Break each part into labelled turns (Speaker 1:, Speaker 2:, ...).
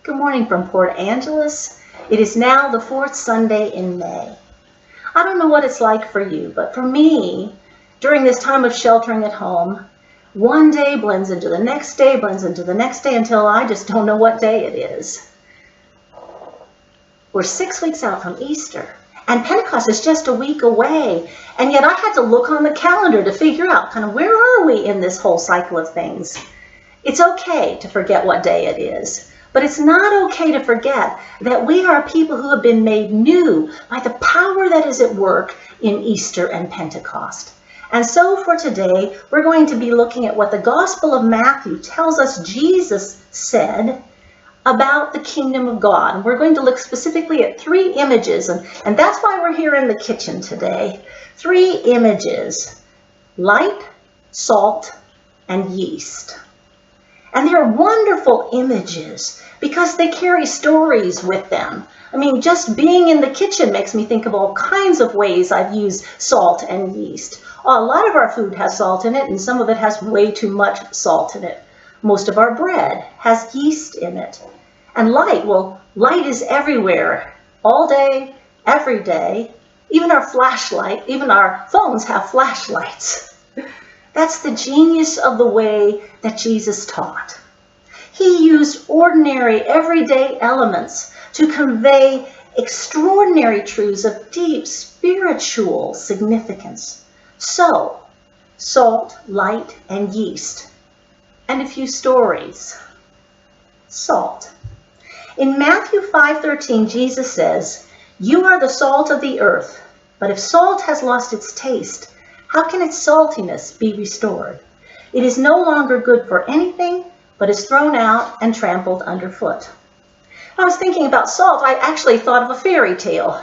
Speaker 1: Good morning from Port Angeles. It is now the fourth Sunday in May. I don't know what it's like for you, but for me, during this time of sheltering at home, one day blends into the next day, blends into the next day until I just don't know what day it is. We're 6 weeks out from Easter, and Pentecost is just a week away, and yet I had to look on the calendar to figure out kind of where are we in this whole cycle of things. It's okay to forget what day it is, but it's not okay to forget that we are people who have been made new by the power that is at work in Easter and Pentecost. And so for today, we're going to be looking at what the Gospel of Matthew tells us Jesus said about the kingdom of God. And we're going to look specifically at 3 images, and that's why we're here in the kitchen today. 3 images: light, salt, and yeast. And they're wonderful images because they carry stories with them. I mean, just being in the kitchen makes me think of all kinds of ways I've used salt and yeast. A lot of our food has salt in it, and some of it has way too much salt in it. Most of our bread has yeast in it. And light, well, light is everywhere, all day, every day. Even our flashlight, even our phones have flashlights. That's the genius of the way that Jesus taught. He used ordinary, everyday elements to convey extraordinary truths of deep spiritual significance. So, salt, light, and yeast. And a few stories. Salt. In Matthew 5:13, Jesus says, "You are the salt of the earth, but if salt has lost its taste, how can its saltiness be restored? It is no longer good for anything, but is thrown out and trampled underfoot." I was thinking about salt. I actually thought of a fairy tale.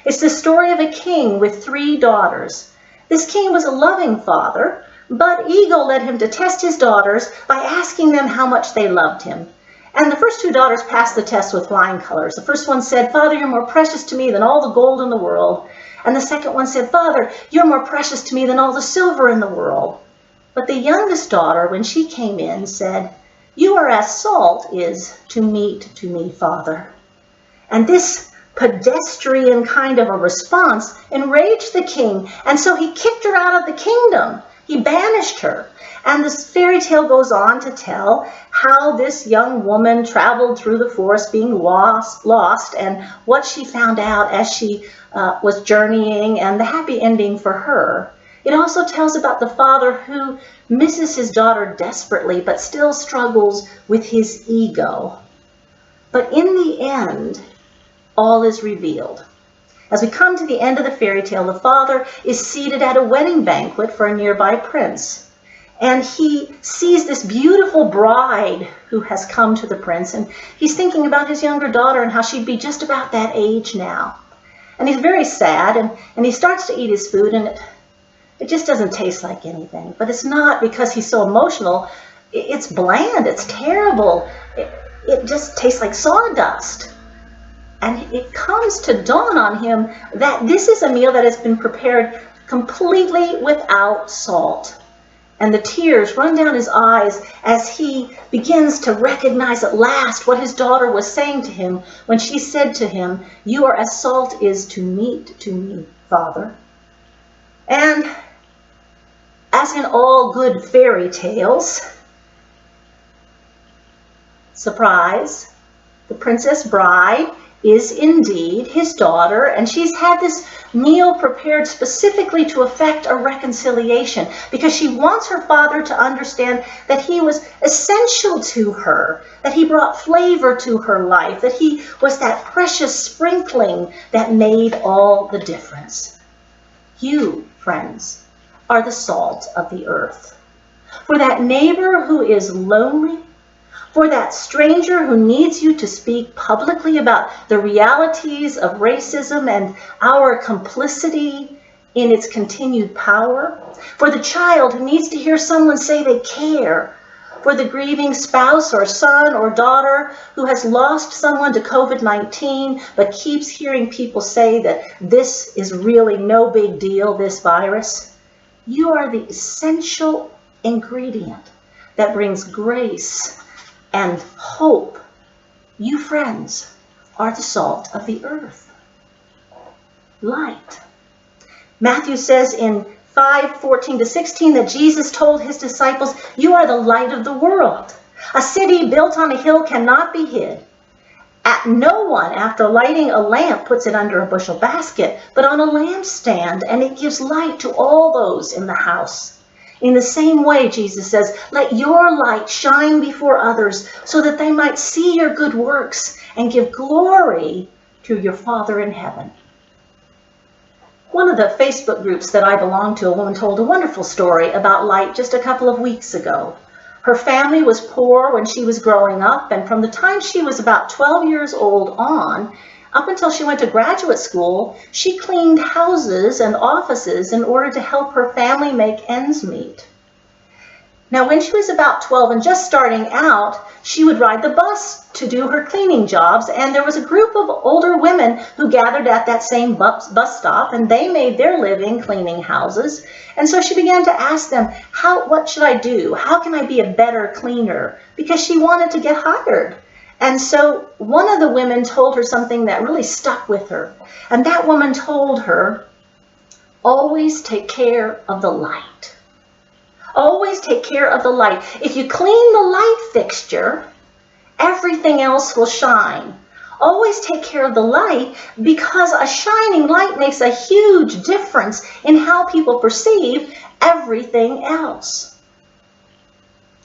Speaker 1: It's the story of a king with 3 daughters. This king was a loving father, but ego led him to test his daughters by asking them how much they loved him. And the first 2 daughters passed the test with flying colors. The first one said, "Father, you're more precious to me than all the gold in the world." And the second one said, "Father, you're more precious to me than all the silver in the world." But the youngest daughter, when she came in, said, "You are as salt is to meat to me, Father." And this pedestrian kind of a response enraged the king, and so he kicked her out of the kingdom. He banished her. And this fairy tale goes on to tell how this young woman traveled through the forest being lost, and what she found out as she was journeying, and the happy ending for her. It also tells about the father who misses his daughter desperately, but still struggles with his ego. But in the end, all is revealed. As we come to the end of the fairy tale, the father is seated at a wedding banquet for a nearby prince. And he sees this beautiful bride who has come to the prince, and he's thinking about his younger daughter and how she'd be just about that age now. And he's very sad, and he starts to eat his food, and it just doesn't taste like anything. But it's not because he's so emotional. It's bland. It's terrible. It just tastes like sawdust. And it comes to dawn on him that this is a meal that has been prepared completely without salt. And the tears run down his eyes as he begins to recognize at last what his daughter was saying to him when she said to him, "You are as salt is to meat to me, Father." And as in all good fairy tales, surprise, the princess bride is indeed his daughter, and she's had this meal prepared specifically to effect a reconciliation because she wants her father to understand that he was essential to her, that he brought flavor to her life, that he was that precious sprinkling that made all the difference. You, friends, are the salt of the earth. For that neighbor who is lonely, for that stranger who needs you to speak publicly about the realities of racism and our complicity in its continued power, for the child who needs to hear someone say they care, for the grieving spouse or son or daughter who has lost someone to COVID-19 but keeps hearing people say that this is really no big deal, this virus. You are the essential ingredient that brings grace and hope You, friends, are the salt of the earth. Light. Matthew says in 5:14-16 that Jesus told his disciples, you are the light of the world. A city built on a hill cannot be hid. No one, after lighting a lamp, puts it under a bushel basket, but on a lampstand, and it gives light to all those in the house. In the same way, Jesus says, let your light shine before others so that they might see your good works and give glory to your Father in heaven. One of the Facebook groups that I belong to, a woman told a wonderful story about light just a couple of weeks ago. Her family was poor when she was growing up, and from the time she was about 12 years old on, up until she went to graduate school, she cleaned houses and offices in order to help her family make ends meet. Now, when she was about 12 and just starting out, she would ride the bus to do her cleaning jobs, and there was a group of older women who gathered at that same bus stop, and they made their living cleaning houses. And so she began to ask them, what should I do? How can I be a better cleaner? Because she wanted to get hired. And so one of the women told her something that really stuck with her. And that woman told her, always take care of the light. Always take care of the light. If you clean the light fixture, everything else will shine. Always take care of the light, because a shining light makes a huge difference in how people perceive everything else.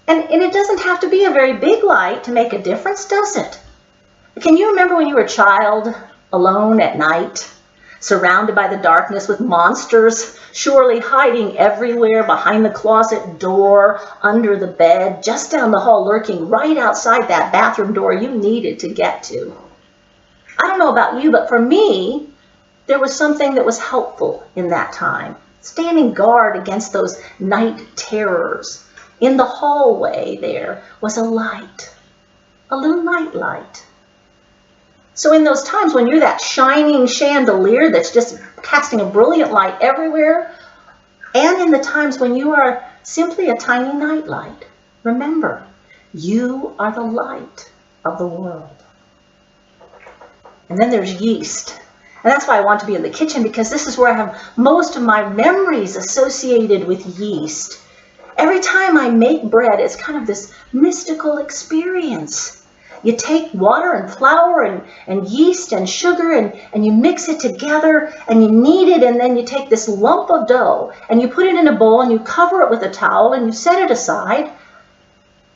Speaker 1: And it doesn't have to be a very big light to make a difference, does it? Can you remember when you were a child, alone at night, surrounded by the darkness with monsters surely hiding everywhere, behind the closet door, under the bed, just down the hall, lurking right outside that bathroom door you needed to get to? I don't know about you, but for me, there was something that was helpful in that time. Standing guard against those night terrors. In the hallway there was a light, a little night light. So in those times when you're that shining chandelier that's just casting a brilliant light everywhere, and in the times when you are simply a tiny night light, remember, you are the light of the world. And then there's yeast. And that's why I want to be in the kitchen, because this is where I have most of my memories associated with yeast. Every time I make bread, it's kind of this mystical experience. You take water and flour and yeast and sugar and you mix it together and you knead it, and then you take this lump of dough and you put it in a bowl and you cover it with a towel and you set it aside,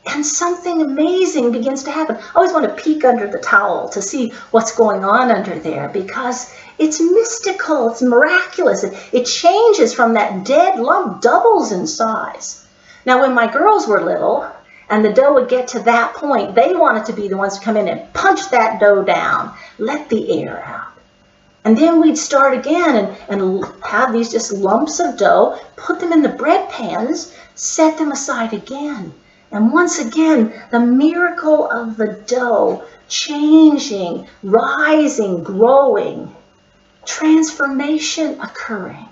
Speaker 1: and something amazing begins to happen. I always want to peek under the towel to see what's going on under there, because it's mystical, it's miraculous. It changes from that dead lump, doubles in size. Now, when my girls were little and the dough would get to that point, they wanted to be the ones to come in and punch that dough down, let the air out. And then we'd start again and have these just lumps of dough, put them in the bread pans, set them aside again. And once again, the miracle of the dough changing, rising, growing, transformation occurring.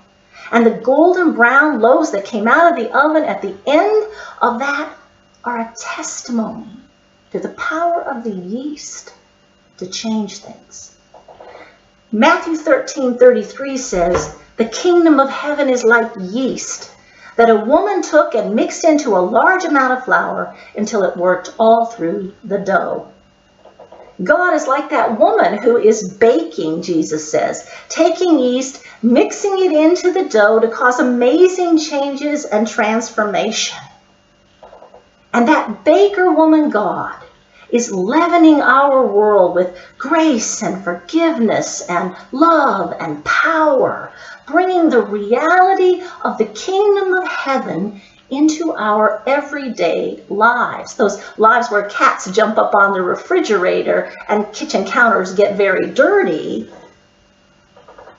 Speaker 1: And the golden brown loaves that came out of the oven at the end of that are a testimony to the power of the yeast to change things. Matthew 13:33 says, the kingdom of heaven is like yeast that a woman took and mixed into a large amount of flour until it worked all through the dough. God is like that woman who is baking, Jesus says, taking yeast, mixing it into the dough to cause amazing changes and transformation. And that baker woman God is leavening our world with grace and forgiveness and love and power, bringing the reality of the kingdom of heaven into our everyday lives. Those lives where cats jump up on the refrigerator and kitchen counters get very dirty.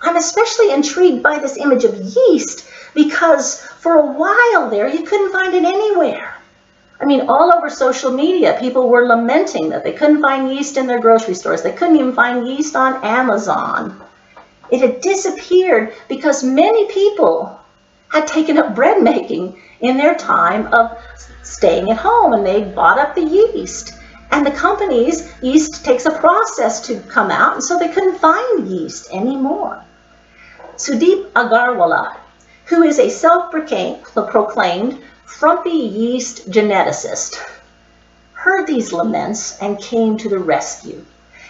Speaker 1: I'm especially intrigued by this image of yeast because for a while there you couldn't find it anywhere. I mean, all over social media, people were lamenting that they couldn't find yeast in their grocery stores. They couldn't even find yeast on Amazon. It had disappeared because many people had taken up bread making in their time of staying at home, and they bought up the yeast. And the company's yeast takes a process to come out, and so they couldn't find yeast anymore. Sudeep Agarwala, who is a self-proclaimed frumpy yeast geneticist, heard these laments and came to the rescue.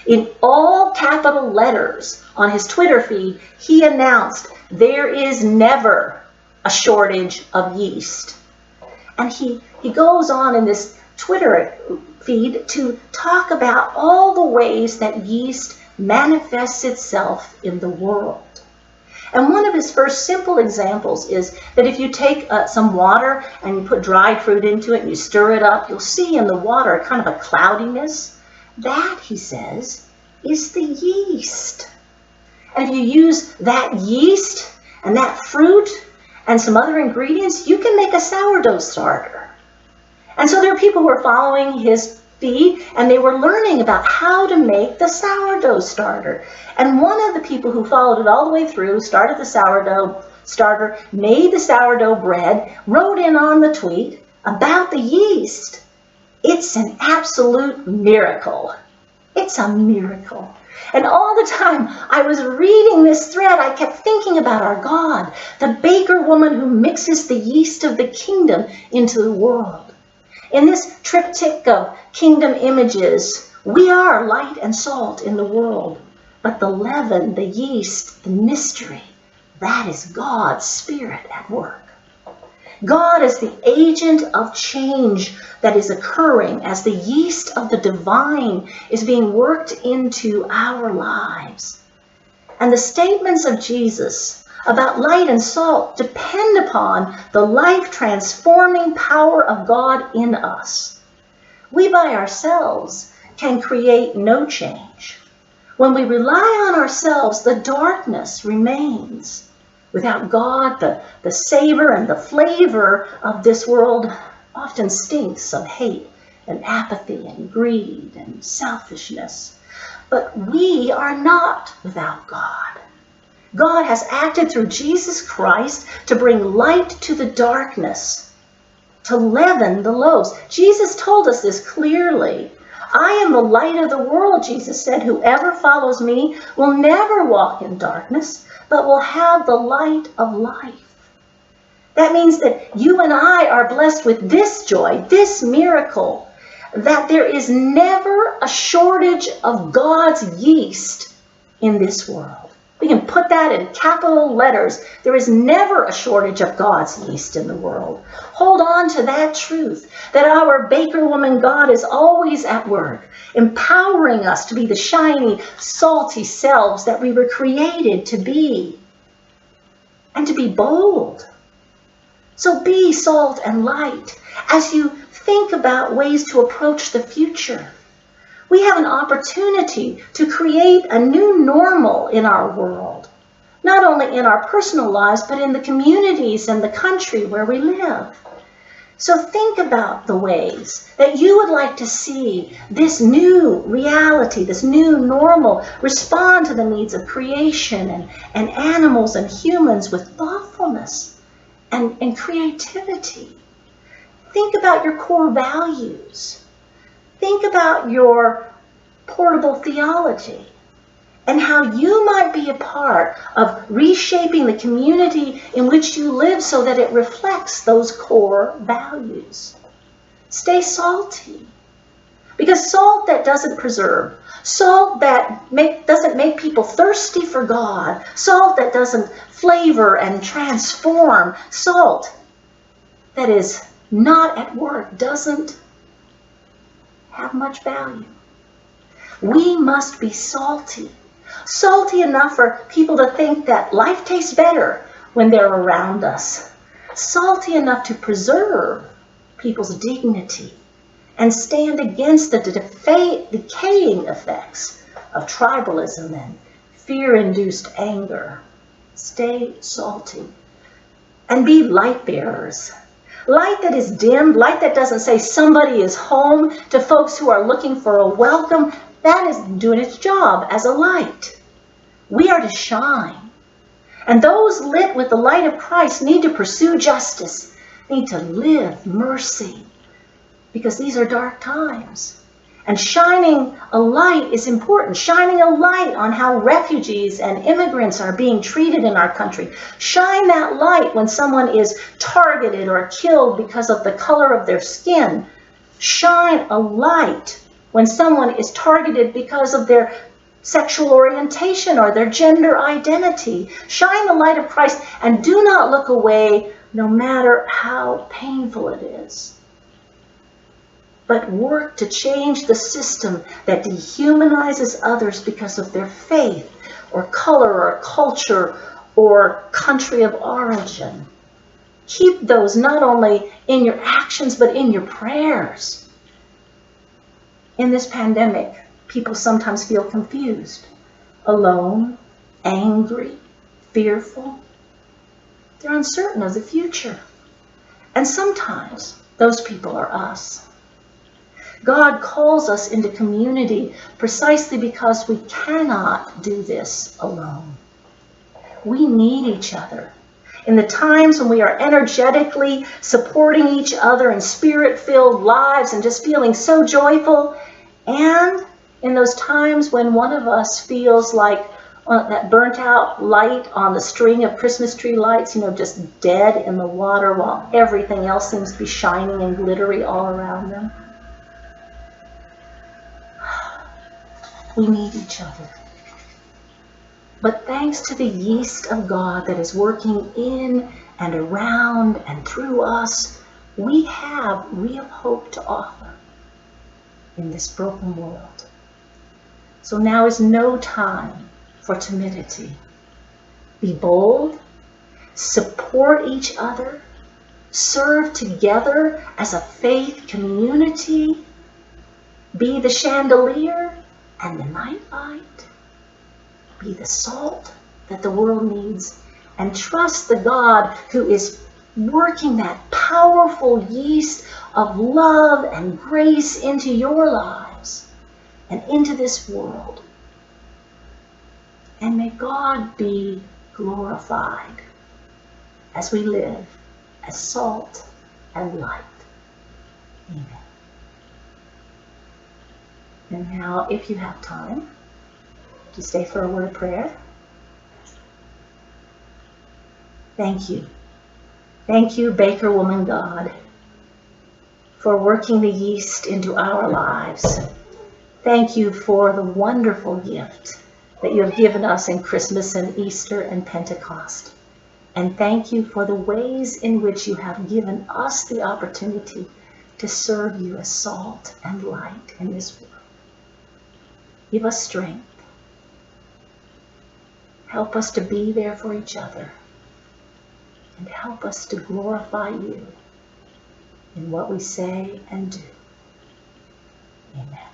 Speaker 1: In all capital letters on his Twitter feed, he announced, "There is never a shortage of yeast." And he goes on in this Twitter feed to talk about all the ways that yeast manifests itself in the world. And one of his first simple examples is that if you take some water and you put dried fruit into it and you stir it up, you'll see in the water kind of a cloudiness. That, he says, is the yeast. And if you use that yeast and that fruit and some other ingredients, you can make a sourdough starter. And so there are people who are following his feed, and they were learning about how to make the sourdough starter. And one of the people who followed it all the way through, started the sourdough starter, made the sourdough bread, wrote in on the tweet about the yeast. It's an absolute miracle. It's a miracle. And all the time I was reading this thread, I kept thinking about our God, the baker woman who mixes the yeast of the kingdom into the world. In this triptych of kingdom images, we are light and salt in the world. But the leaven, the yeast, the mystery, that is God's Spirit at work. God is the agent of change that is occurring as the yeast of the divine is being worked into our lives. And the statements of Jesus about light and salt depend upon the life-transforming power of God in us. We by ourselves can create no change. When we rely on ourselves, the darkness remains. Without God, the savor and the flavor of this world often stinks of hate and apathy and greed and selfishness. But we are not without God. God has acted through Jesus Christ to bring light to the darkness, to leaven the loaves. Jesus told us this clearly. I am the light of the world, Jesus said. Whoever follows me will never walk in darkness, but will have the light of life. That means that you and I are blessed with this joy, this miracle, that there is never a shortage of God's yeast in this world. We can put that in capital letters. There is never a shortage of God's yeast in the world. Hold on to that truth, that our baker woman God is always at work, empowering us to be the shiny, salty selves that we were created to be, and to be bold. So be salt and light as you think about ways to approach the future. We have an opportunity to create a new normal in our world, not only in our personal lives, but in the communities and the country where we live. So think about the ways that you would like to see this new reality, this new normal, respond to the needs of creation and animals and humans with thoughtfulness and creativity. Think about your core values. Think about your portable theology and how you might be a part of reshaping the community in which you live so that it reflects those core values. Stay salty, because salt that doesn't preserve, salt that doesn't make people thirsty for God, salt that doesn't flavor and transform, salt that is not at work doesn't have much value. We must be salty. Salty enough for people to think that life tastes better when they're around us. Salty enough to preserve people's dignity and stand against the decaying effects of tribalism and fear-induced anger. Stay salty and be light bearers. Light that is dimmed, light that doesn't say somebody is home to folks who are looking for a welcome, that is doing its job as a light. We are to shine. And those lit with the light of Christ need to pursue justice, need to live mercy, because these are dark times. And shining a light is important. Shining a light on how refugees and immigrants are being treated in our country. Shine that light when someone is targeted or killed because of the color of their skin. Shine a light when someone is targeted because of their sexual orientation or their gender identity. Shine the light of Christ and do not look away no matter how painful it is. But work to change the system that dehumanizes others because of their faith or color or culture or country of origin. Keep those not only in your actions but in your prayers. In this pandemic, people sometimes feel confused, alone, angry, fearful. They're uncertain of the future. And sometimes those people are us. God calls us into community precisely because we cannot do this alone. We need each other. In the times when we are energetically supporting each other in spirit-filled lives and just feeling so joyful, and in those times when one of us feels like that burnt out light on the string of Christmas tree lights, just dead in the water while everything else seems to be shining and glittery all around them. We need each other. But thanks to the yeast of God that is working in and around and through us, we have real hope to offer in this broken world. So now is no time for timidity. Be bold, support each other, serve together as a faith community, be the chandelier and the nightlight. Be the salt that the world needs, and trust the God who is working that powerful yeast of love and grace into your lives and into this world. And may God be glorified as we live as salt and light. Amen. And now, if you have time, to stay for a word of prayer. Thank you. Thank you, Baker Woman God, for working the yeast into our lives. Thank you for the wonderful gift that you have given us in Christmas and Easter and Pentecost. And thank you for the ways in which you have given us the opportunity to serve you as salt and light in this world. Give us strength. Help us to be there for each other, and help us to glorify you in what we say and do. Amen.